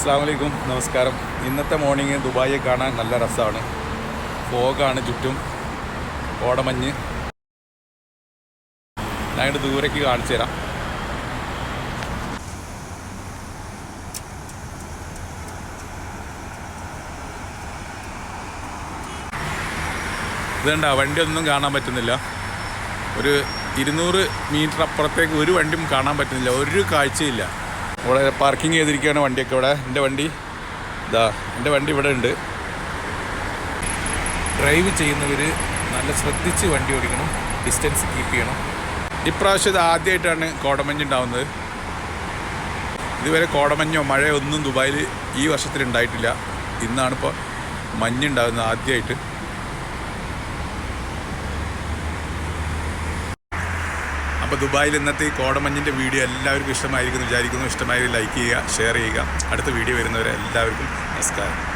അസ്സലാമു അലൈക്കും, നമസ്കാരം. ഇന്നത്തെ മോർണിംഗ് ദുബായിയെ കാണാൻ നല്ല രസമാണ്. ഫോഗാണ് ചുറ്റും, കോടമഞ്ഞ്. ഞാൻ ദൂരേക്ക് കാണിച്ചു തരാം. ഇതുണ്ട, വണ്ടിയൊന്നും കാണാൻ പറ്റുന്നില്ല. ഒരു 200 മീറ്റർ അപ്പുറത്തേക്ക് ഒരു വണ്ടിയും കാണാൻ പറ്റുന്നില്ല, ഒരു കാഴ്ചയില്ല. ഇവിടെ പാർക്കിംഗ് ചെയ്തിരിക്കുകയാണ് വണ്ടിയൊക്കെ. ഇവിടെ എൻ്റെ വണ്ടി ഇവിടെ ഉണ്ട്. ഡ്രൈവ് ചെയ്യുന്നവർ നല്ല ശ്രദ്ധിച്ച് വണ്ടി ഓടിക്കണം, ഡിസ്റ്റൻസ് കീപ്പ് ചെയ്യണം. ഇപ്രാവശ്യം ഇത് ആദ്യമായിട്ടാണ് കോടമഞ്ഞ് ഉണ്ടാവുന്നത്. ഇതുവരെ കോടമഞ്ഞോ മഴയോ ഒന്നും ദുബായിൽ ഈ വർഷത്തിൽ ഉണ്ടായിട്ടില്ല. ഇന്നാണിപ്പോൾ മഞ്ഞുണ്ടാകുന്നത് ആദ്യമായിട്ട്. അപ്പോൾ ദുബായിൽ ഇന്നത്തെ ഈ കോടമഞ്ഞിൻ്റെ വീഡിയോ എല്ലാവർക്കും ഇഷ്ടമായിരിക്കുമെന്ന് വിചാരിക്കുന്നു. ഇഷ്ടമായി ലൈക്ക് ചെയ്യുക, ഷെയർ ചെയ്യുക. അടുത്ത വീഡിയോ വരുന്നവരെ എല്ലാവർക്കും നമസ്കാരം.